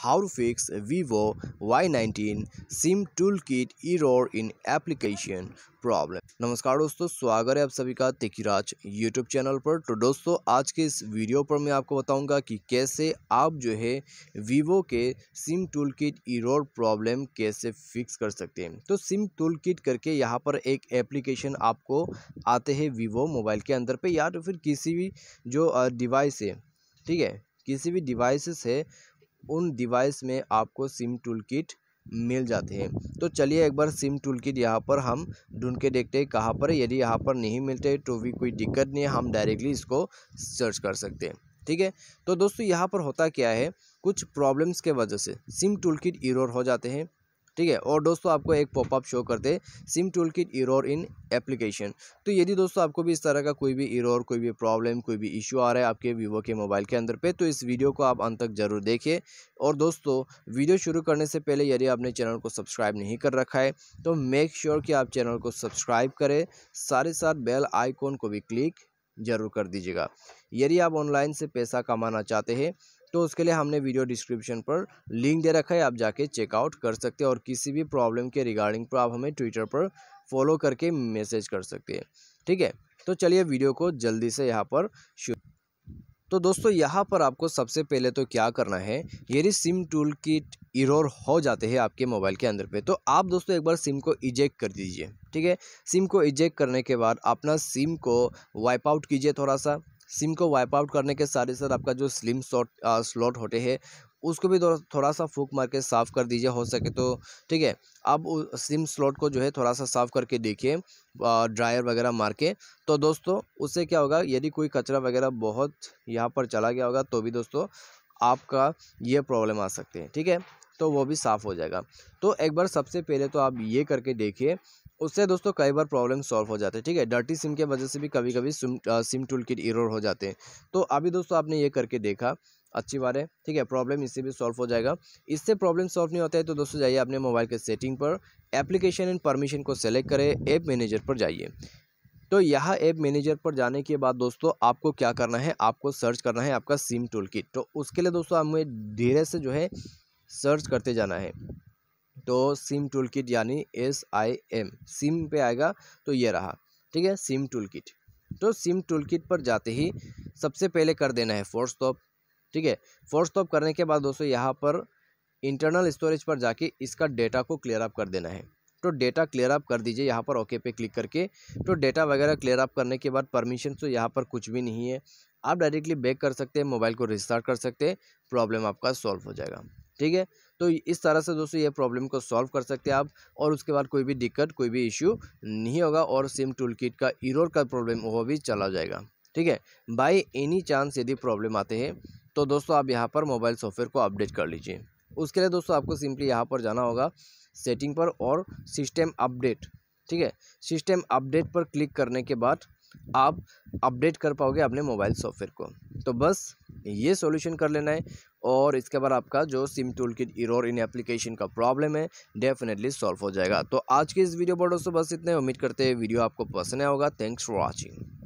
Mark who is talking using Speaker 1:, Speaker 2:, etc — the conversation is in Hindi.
Speaker 1: how to fix Vivo Y19 SIM toolkit error in application problem. नमस्कार दोस्तों, स्वागत है आप सभी का तेकीराज यूट्यूब चैनल पर। तो दोस्तों आज के इस वीडियो पर मैं आपको बताऊंगा कि कैसे आप जो है वीवो के सिम टूलकिट एरर प्रॉब्लम कैसे फिक्स कर सकते हैं। तो सिम टूलकिट करके यहाँ पर एक एप्लीकेशन आपको आते हैं वीवो मोबाइल के अंदर पे, या तो फिर किसी भी जो डिवाइस है, ठीक है, किसी भी डिवाइसेस है उन डिवाइस में आपको सिम टूलकिट मिल जाते हैं। तो चलिए एक बार सिम टूलकिट यहाँ पर हम ढूंढ के देखते हैं कहाँ पर है। यदि यहाँ पर नहीं मिलते तो भी कोई दिक्कत नहीं है, हम डायरेक्टली इसको सर्च कर सकते हैं। ठीक है, तो दोस्तों यहाँ पर होता क्या है, कुछ प्रॉब्लम्स के वजह से सिम टूलकिट एरर हो जाते हैं। ठीक है, और दोस्तों आपको एक पॉपअप शो करते हैं SIM toolkit error in application. तो यदि दोस्तों आपको भी इस तरह का कोई भी एरर, कोई भी प्रॉब्लम, कोई भी इशू आ रहा है आपके वीवो के मोबाइल के अंदर पे, तो इस वीडियो को आप अंत तक जरूर देखिए। और दोस्तों वीडियो शुरू करने से पहले यदि आपने चैनल को सब्सक्राइब नहीं कर रखा है तो मेक श्योर कि आप चैनल को सब्सक्राइब करें, साथ ही साथ बेल आइकॉन को भी क्लिक जरूर कर दीजिएगा। यदि आप ऑनलाइन से पैसा कमाना चाहते हैं तो उसके लिए हमने वीडियो डिस्क्रिप्शन पर लिंक दे रखा है, आप जाके चेकआउट कर सकते हैं। और किसी भी प्रॉब्लम के रिगार्डिंग पर आप हमें ट्विटर पर फॉलो करके मैसेज कर सकते हैं। ठीक है, तो चलिए वीडियो को जल्दी से यहाँ पर शुरू। तो दोस्तों यहाँ पर आपको सबसे पहले तो क्या करना है, यदि सिम टूलकिट एरर हो जाते हैं आपके मोबाइल के अंदर पे, तो आप दोस्तों एक बार सिम को इजेक्ट कर दीजिए। ठीक है, सिम को इजेक्ट करने के बाद अपना सिम को वाइप आउट कीजिए। थोड़ा सा सिम को वाइप आउट करने के साथ ही साथ आपका जो स्लिम स्लॉट होते हैं उसको भी थोड़ा सा फूक मार के साफ़ कर दीजिए हो सके तो। ठीक है, अब सिम स्लॉट को जो है थोड़ा सा साफ़ करके देखिए ड्रायर वगैरह मार के। तो दोस्तों उससे क्या होगा, यदि कोई कचरा वगैरह बहुत यहाँ पर चला गया होगा तो भी दोस्तों आपका ये प्रॉब्लम आ सकते हैं। ठीक है, तो वो भी साफ़ हो जाएगा। तो एक बार सबसे पहले तो आप ये करके देखिए, उससे दोस्तों कई बार प्रॉब्लम सॉल्व हो जाते हैं। ठीक है, डर्टी सिम के वजह से भी कभी कभी सिम टूलकिट एरर हो जाते हैं। तो अभी दोस्तों आपने ये करके देखा, अच्छी बात है। ठीक है, प्रॉब्लम इससे भी सॉल्व हो जाएगा। इससे प्रॉब्लम सॉल्व नहीं होता है तो दोस्तों जाइए अपने मोबाइल के सेटिंग पर, एप्लीकेशन एंड परमिशन को सेलेक्ट करें, ऐप मैनेजर पर जाइए। तो यहाँ ऐप मैनेजर पर जाने के बाद दोस्तों आपको क्या करना है, आपको सर्च करना है आपका सिम टूलकिट। तो उसके लिए दोस्तों हमें धीरे से जो है सर्च करते जाना है। तो सिम टूलकिट यानी SIM सिम पे आएगा, तो ये रहा। ठीक है, सिम टूलकिट। तो सिम टूलकिट पर जाते ही सबसे पहले कर देना है फोर्स स्टॉप। ठीक है, फोर्स स्टॉप करने के बाद दोस्तों यहाँ पर इंटरनल स्टोरेज पर जाके इसका डेटा को क्लियर अप कर देना है। तो डेटा क्लियर अप कर दीजिए यहाँ पर ओके पे क्लिक करके। तो डेटा वगैरह क्लियर अप करने के बाद परमिशन तो यहाँ पर कुछ भी नहीं है, आप डायरेक्टली बैक कर सकते हैं, मोबाइल को रिस्टार्ट कर सकते हैं, प्रॉब्लम आपका सॉल्व हो जाएगा। ठीक है, तो इस तरह से दोस्तों ये प्रॉब्लम को सॉल्व कर सकते हैं आप, और उसके बाद कोई भी दिक्कत, कोई भी इशू नहीं होगा, और सिम टूलकिट का एरर का प्रॉब्लम वो भी चला जाएगा। ठीक है, बाय एनी चांस यदि प्रॉब्लम आते हैं तो दोस्तों आप यहाँ पर मोबाइल सॉफ्टवेयर को अपडेट कर लीजिए। उसके लिए दोस्तों आपको सिंपली यहाँ पर जाना होगा सेटिंग पर और सिस्टम अपडेट। ठीक है, सिस्टम अपडेट पर क्लिक करने के बाद आप अपडेट कर पाओगे अपने मोबाइल सॉफ्टवेयर को। तो बस ये सॉल्यूशन कर लेना है, और इसके बाद आपका जो SIM toolkit error in application का प्रॉब्लम है डेफिनेटली सॉल्व हो जाएगा। तो आज की इस वीडियो पर दोस्तों बस इतने, उम्मीद करते हैं वीडियो आपको पसंद आया होगा। Thanks for watching.